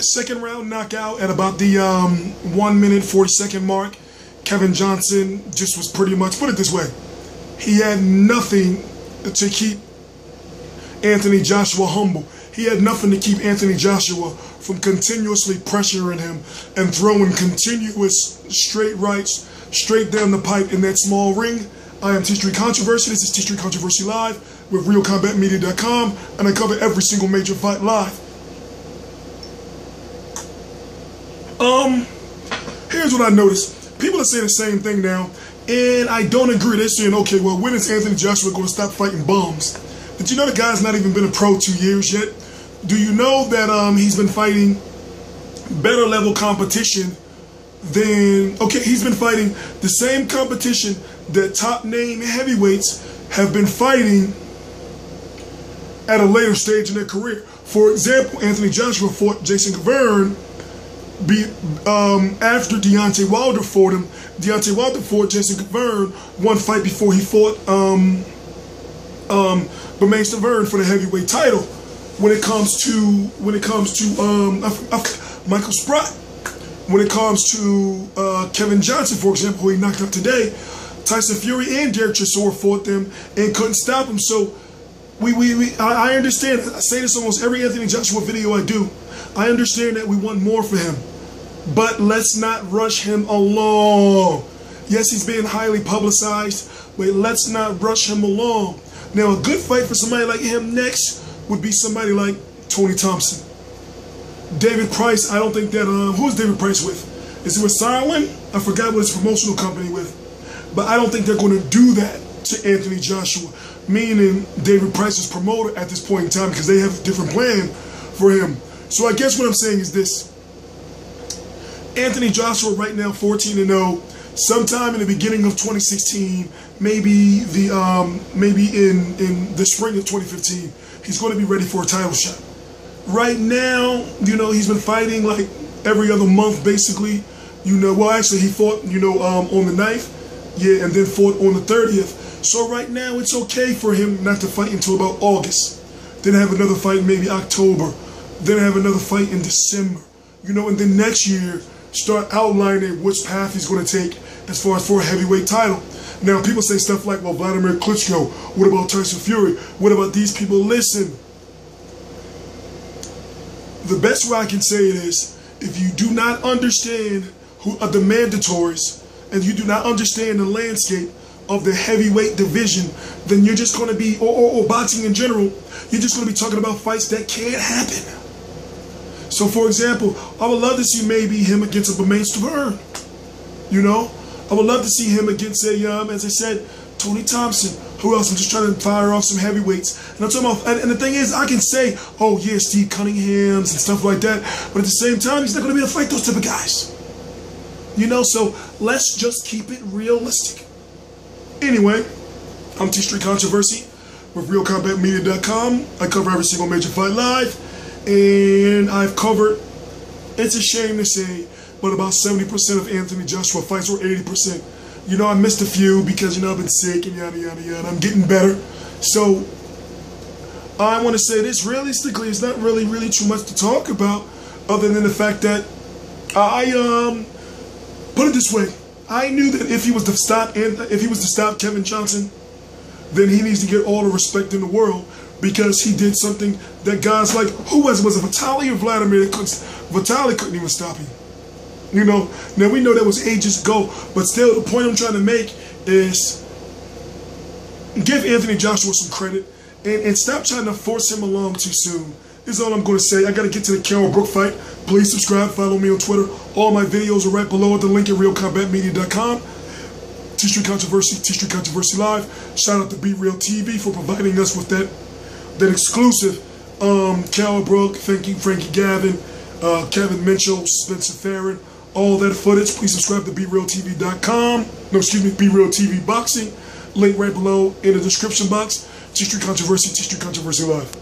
second round knockout at about the 1 minute 40-second mark. Kevin Johnson just was pretty much, put it this way, he had nothing to keep Anthony Joshua humble. He had nothing to keep Anthony Joshua from continuously pressuring him and throwing continuous straight rights straight down the pipe in that small ring. I am T-Street Controversy. This is T-Street Controversy Live with RealCombatMedia.com, and I cover every single major fight live. Here's what I noticed. People are saying the same thing now, and I don't agree. They're saying, okay, well, when is Anthony Joshua going to stop fighting bums? Did you know the guy's not even been a pro 2 years yet? Do you know that he's been fighting better level competition than, okay, he's been fighting the same competition that top name heavyweights have been fighting at a later stage in their career. For example, Anthony Joshua fought Jason Gavern after Deontay Wilder fought him. Deontay Wilder fought Jason Gavern one fight before he fought Gavern for the heavyweight title. When it comes to Michael Sprott, when it comes to Kevin Johnson, for example, who he knocked out today, Tyson Fury and Dereck Chisora fought them and couldn't stop him. So I understand. I say this almost every Anthony Joshua video I do. I understand that we want more for him, but let's not rush him along. Yes, he's being highly publicized, but let's not rush him along. Now, a good fight for somebody like him next would be somebody like Tony Thompson. David Price, I don't think that, who's David Price with? Is it with Silent? I forgot what his promotional company with. But I don't think they're going to do that to Anthony Joshua, meaning David Price's promoter at this point in time, because they have a different plan for him. So I guess what I'm saying is this. Anthony Joshua right now 14-0. Sometime in the beginning of 2016, maybe in the spring of 2015, he's going to be ready for a title shot. Right now, you know, he's been fighting like every other month, basically. You know, well, actually, he fought, you know, on the 9th, yeah, and then fought on the 30th. So right now, it's okay for him not to fight until about August. Then have another fight in maybe October. Then have another fight in December. You know, and then next year, start outlining which path he's going to take as far as for a heavyweight title. Now, people say stuff like, well, Vladimir Klitschko, what about Tyson Fury? What about these people? Listen, the best way I can say it is, if you do not understand who are the mandatories, and you do not understand the landscape of the heavyweight division, then you're just going to be, or boxing in general, you're just going to be talking about fights that can't happen. So, for example, I would love to see maybe him against a Bellew. You know, I would love to see him against a, as I said, Tony Thompson. Who else? I'm just trying to fire off some heavyweights. And I'm talking about, and the thing is, I can say, oh yeah, Steve Cunningham's and stuff like that, but at the same time, he's not going to be able to fight those type of guys. You know, so let's just keep it realistic. Anyway, I'm T-Street Controversy with RealCombatMedia.com. I cover every single major fight live. And I've covered, it's a shame to say, but about 70% of Anthony Joshua fights, or 80%. You know, I missed a few because, you know, I've been sick and yada, yada, yada. I'm getting better. So, I want to say this, realistically, it's not really too much to talk about other than the fact that put it this way, I knew that if he was to stop Kevin Johnson, then he needs to get all the respect in the world, because he did something that guys like, who was it Vitaly or Vladimir? Vitaly couldn't even stop him. You know, now we know that was ages ago, but still the point I'm trying to make is give Anthony Joshua some credit and stop trying to force him along too soon. This is all I'm going to say. I got to get to the Carol Brook fight. Please subscribe, follow me on Twitter. All my videos are right below at the link at RealCombatMedia.com. T-Street Controversy, T-Street Controversy Live. Shout out to Be Real TV for providing us with that exclusive Carol Brook, thank you, Frankie Gavin, Kevin Mitchell, Spencer Farron, all that footage. Please subscribe to BeRealTV.com. No, excuse me, Be Real TV Boxing. Link right below in the description box. T-Street Controversy, T-Street Controversy Live.